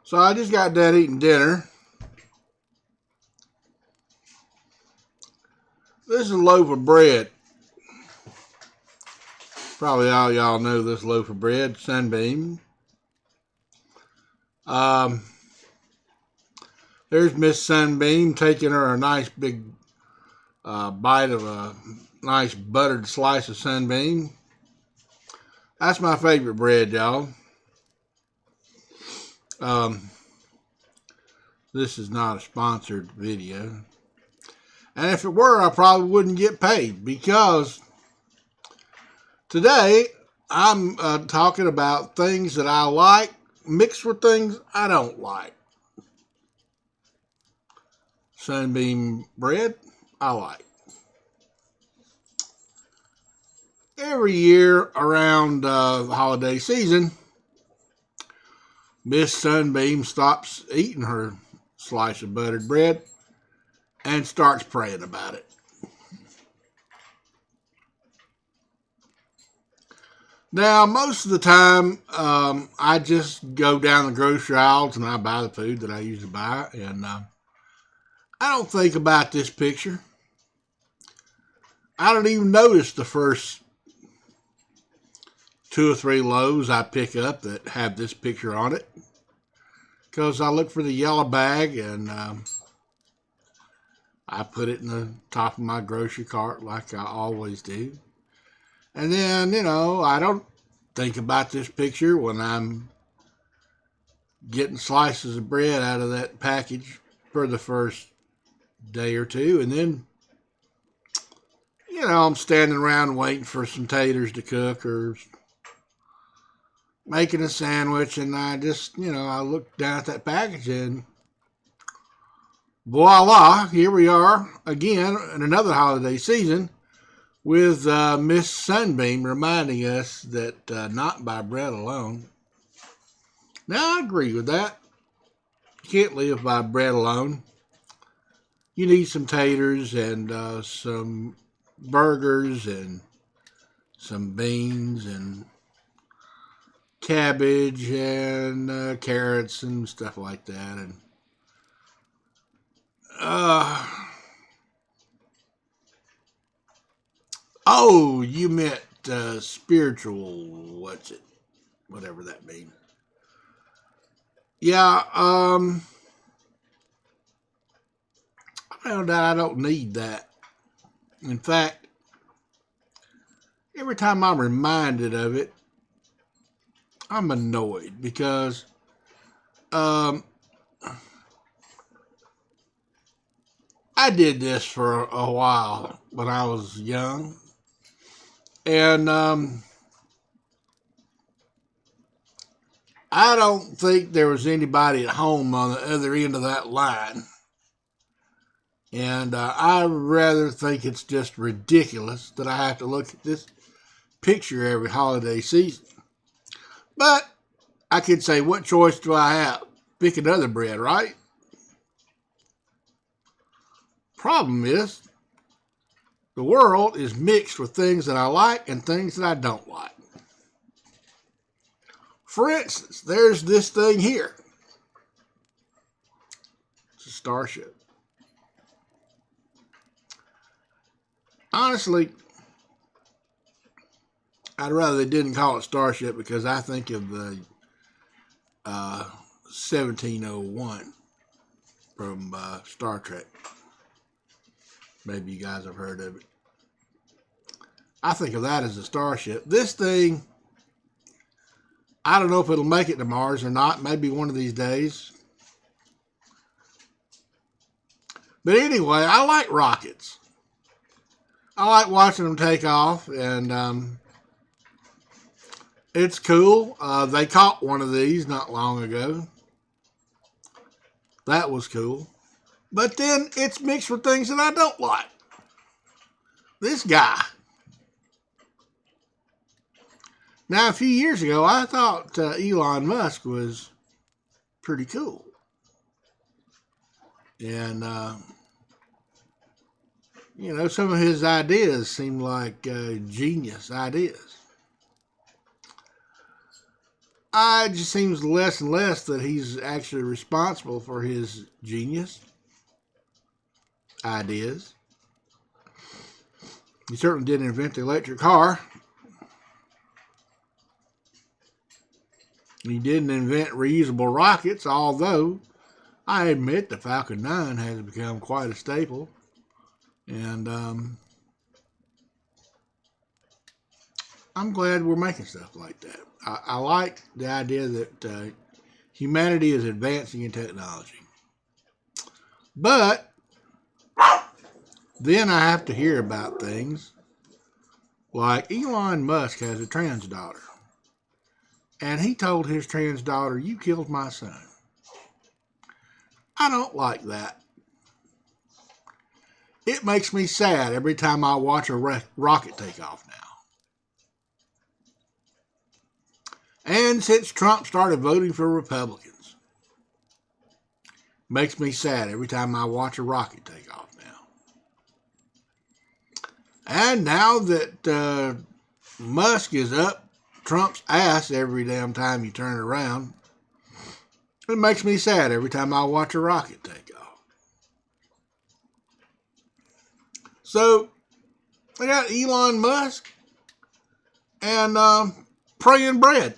So I just got done eating dinner. This is a loaf of bread. Probably all y'all know this loaf of bread, Sunbeam. Um, there's Miss Sunbeam taking her a nice big bite of a nice buttered slice of Sunbeam. That's my favorite bread, y'all. This is not a sponsored video. And if it were, I probably wouldn't get paid because today I'm talking about things that I like mixed with things I don't like. Sunbeam bread, I like. Every year around the holiday season, Miss Sunbeam stops eating her slice of buttered bread and starts praying about it. Now, most of the time, I just go down the grocery aisles and I buy the food that I usually buy, and I don't think about this picture. I don't even notice the first 2 or 3 loaves I pick up that have this picture on it, because I look for the yellow bag and I put it in the top of my grocery cart like I always do. And then, I don't think about this picture when I'm getting slices of bread out of that package for the first day or two. And then, I'm standing around waiting for some taters to cook or making a sandwich. And I just, I look down at that package and voila, here we are again in another holiday season with Miss Sunbeam reminding us that not by bread alone. Now, I agree with that. You can't live by bread alone. You need some taters and some burgers and some beans and cabbage and carrots and stuff like that. And oh, you meant spiritual, what's it? Whatever that means. Yeah, I found out I don't need that. In fact, every time I'm reminded of it, I'm annoyed because I did this for a while when I was young. And I don't think there was anybody at home on the other end of that line. And I rather think it's just ridiculous that I have to look at this picture every holiday season. But I could say, what choice do I have? Pick another bread, right? Problem is, the world is mixed with things that I like and things that I don't like. For instance, there's this thing here. It's a starship. Honestly, I'd rather they didn't call it Starship because I think of the 1701 from Star Trek. Maybe you guys have heard of it. I think of that as a starship. This thing, I don't know if it'll make it to Mars or not. Maybe one of these days. But anyway, I like rockets. I like watching them take off, and it's cool. They caught one of these not long ago. That was cool. But then it's mixed with things that I don't like. This guy. Now, a few years ago, I thought Elon Musk was pretty cool. And, some of his ideas seem like genius ideas. it just seems less and less that he's actually responsible for his genius ideas. He certainly didn't invent the electric car. He didn't invent reusable rockets, although I admit the Falcon 9 has become quite a staple. And I'm glad we're making stuff like that. I like the idea that humanity is advancing in technology. But then I have to hear about things like Elon Musk has a trans daughter. And he told his trans daughter, "You killed my son." I don't like that. It makes me sad every time I watch a rocket take off now. And since Trump started voting for Republicans, makes me sad every time I watch a rocket take off now. And now that Musk is up Trump's ass every damn time you turn around, it makes me sad every time I watch a rocket take off. So, I got Elon Musk and praying bread.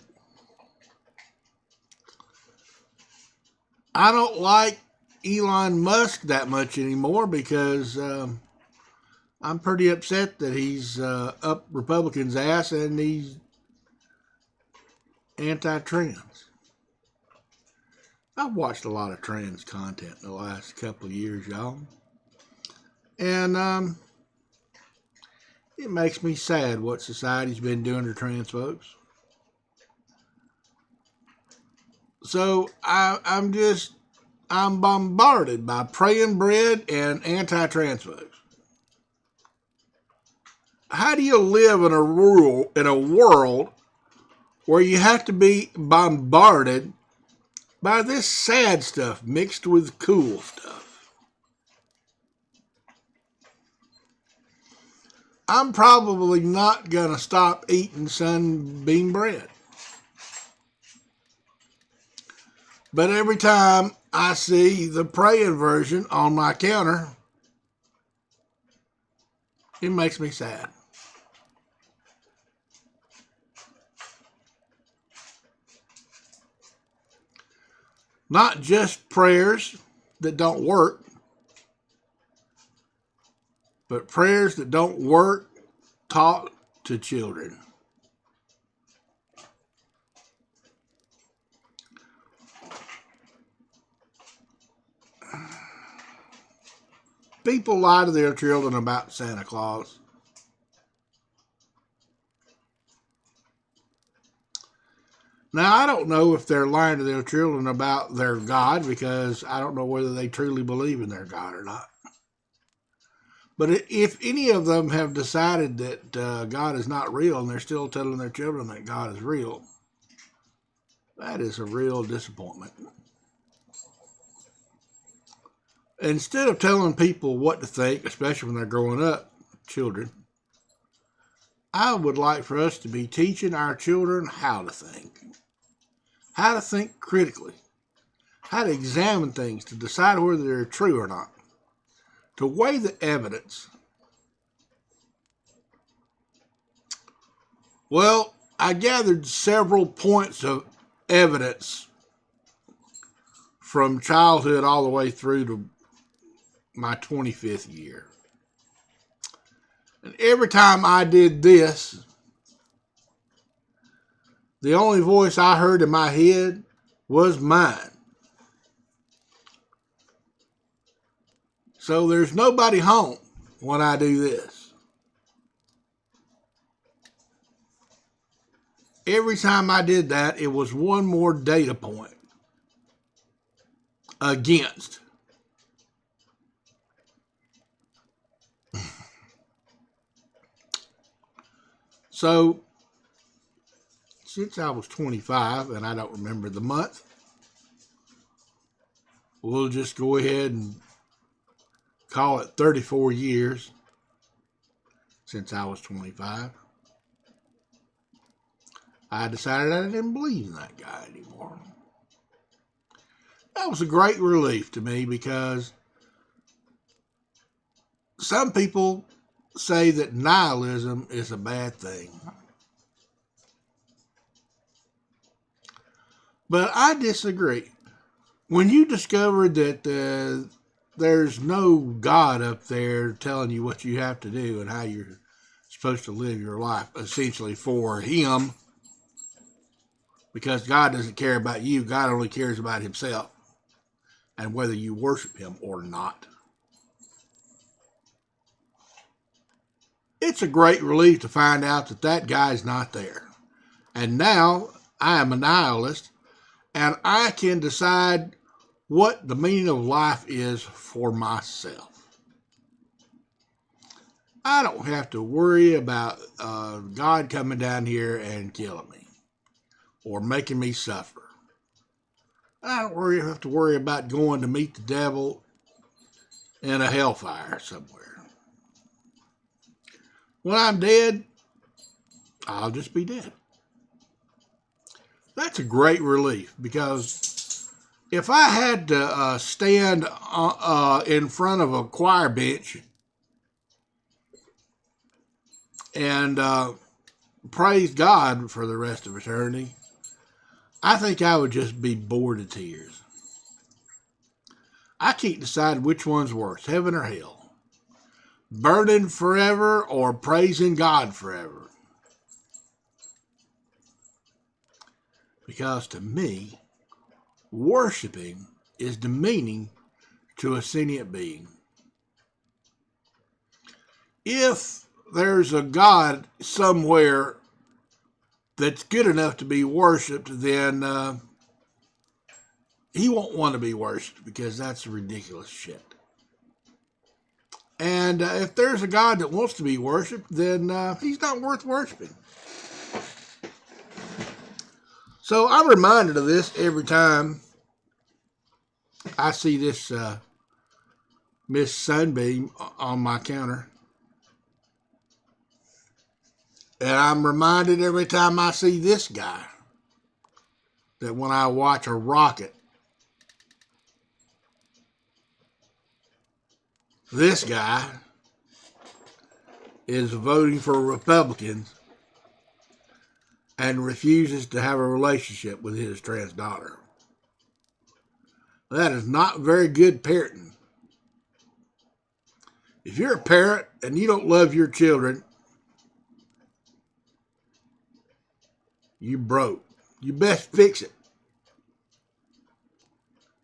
I don't like Elon Musk that much anymore because I'm pretty upset that he's up Republicans' ass and he's anti-trans. I've watched a lot of trans content in the last couple of years, y'all. And it makes me sad what society's been doing to trans folks. So I'm bombarded by praying bread and anti-trans folks. How do you live in a world where you have to be bombarded by this sad stuff mixed with cool stuff? I'm probably not going to stop eating Sunbeam bread. But every time I see the praying version on my counter, it makes me sad. Not just prayers that don't work, but prayers that don't work taught to children. People lie to their children about Santa Claus. Now, I don't know if they're lying to their children about their God because I don't know whether they truly believe in their God or not. But if any of them have decided that God is not real and they're still telling their children that God is real, that is a real disappointment. Instead of telling people what to think, especially when they're growing up, children, I would like for us to be teaching our children how to think critically, how to examine things to decide whether they're true or not, to weigh the evidence. Well, I gathered several points of evidence from childhood all the way through to my 25th year. And every time I did this, the only voice I heard in my head was mine. So there's nobody home when I do this. Every time I did that, it was one more data point against. So, since I was 25, and I don't remember the month, we'll just go ahead and call it 34 years since I was 25. I decided I didn't believe in that guy anymore. That was a great relief to me because some people say that nihilism is a bad thing. But I disagree. When you discover that there's no God up there telling you what you have to do and how you're supposed to live your life, essentially for Him, because God doesn't care about you, God only cares about Himself and whether you worship Him or not. It's a great relief to find out that that guy's not there. And now I am a nihilist and I can decide what the meaning of life is for myself. I don't have to worry about God coming down here and killing me or making me suffer. I don't have to worry about going to meet the devil in a hellfire somewhere. When I'm dead, I'll just be dead. That's a great relief because if I had to stand in front of a choir bench and praise God for the rest of eternity, I think I would just be bored to tears. I can't decide which one's worse, heaven or hell. Burning forever or praising God forever. Because to me, worshiping is demeaning to a sentient being. If there's a God somewhere that's good enough to be worshipped, then He won't want to be worshipped because that's ridiculous shit. And if there's a God that wants to be worshipped, then He's not worth worshiping. So I'm reminded of this every time I see this Miss Sunbeam on my counter. And I'm reminded every time I see this guy that when I watch a rocket, this guy is voting for Republicans and refuses to have a relationship with his trans daughter. That is not very good parenting. If you're a parent and you don't love your children, you broke. You best fix it.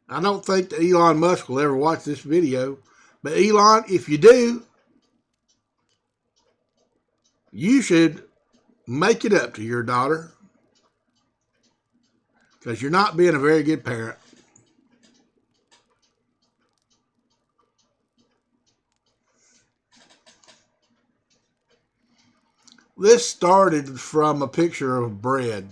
I don't think that Elon Musk will ever watch this video, but Elon, if you do, you should make it up to your daughter because you're not being a very good parent. This started from a picture of bread.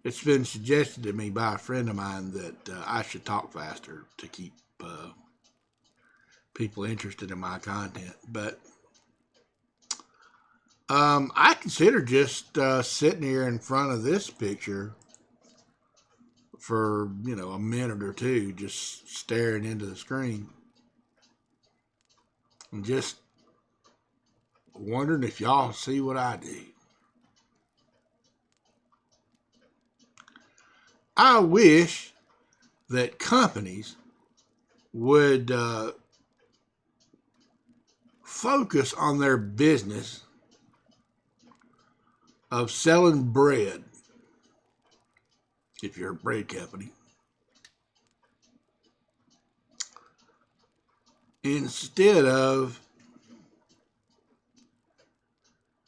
It's been suggested to me by a friend of mine that I should talk faster to keep people interested in my content. But I consider just sitting here in front of this picture for, a minute or two, just staring into the screen and just wondering if y'all see what I do. I wish that companies would focus on their business of selling bread, if you're a bread company, instead of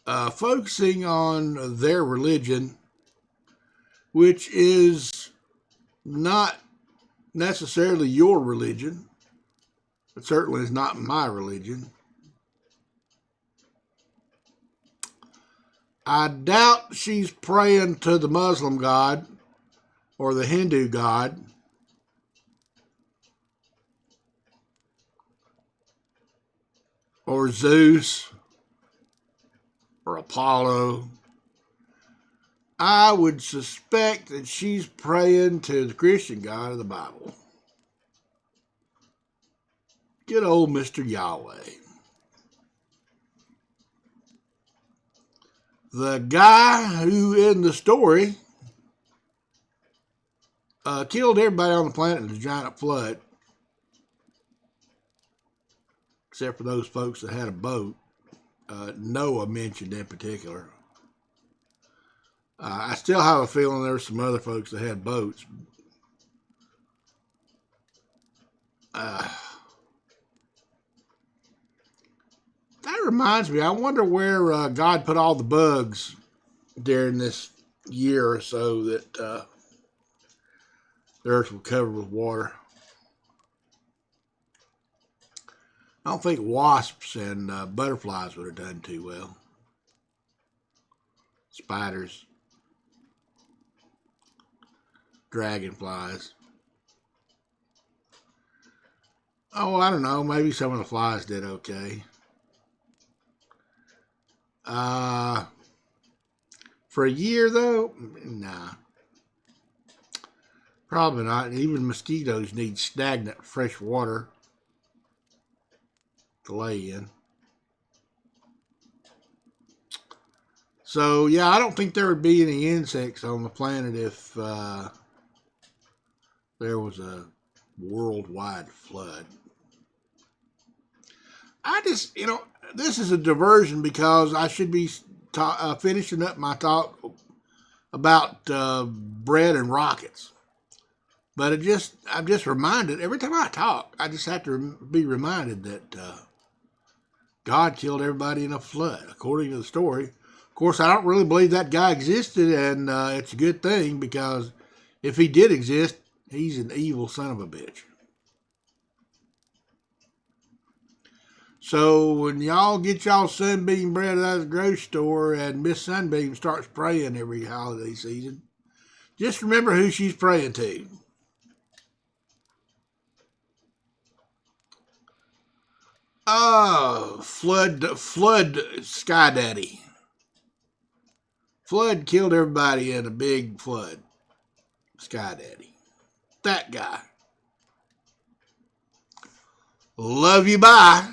focusing on their religion, which is not necessarily your religion. It certainly is not my religion. I doubt she's praying to the Muslim God or the Hindu God. or Zeus or Apollo, I would suspect that she's praying to the Christian God of the Bible. Good old Mr. Yahweh. The guy who in the story killed everybody on the planet in the giant flood, except for those folks that had a boat. Noah mentioned in particular. I still have a feeling there were some other folks that had boats. That reminds me, I wonder where God put all the bugs during this year or so that the earth was covered with water. I don't think wasps and butterflies would have done too well. Spiders, dragonflies. Oh, I don't know. Maybe some of the flies did okay. For a year, though, nah. Probably not. Even mosquitoes need stagnant fresh water to lay in. So, yeah, I don't think there would be any insects on the planet if there was a worldwide flood. I just, this is a diversion because I should be finishing up my talk about bread and rockets. But I'm just reminded, every time I talk, I just have to be reminded that God killed everybody in a flood, according to the story. Of course, I don't really believe that guy existed, and it's a good thing because if he did exist, he's an evil son of a bitch. So when y'all get y'all Sunbeam bread out of the grocery store and Miss Sunbeam starts praying every holiday season, just remember who she's praying to. Flood Sky Daddy. Flood killed everybody in a big flood. Sky Daddy. That guy. Love you, bye.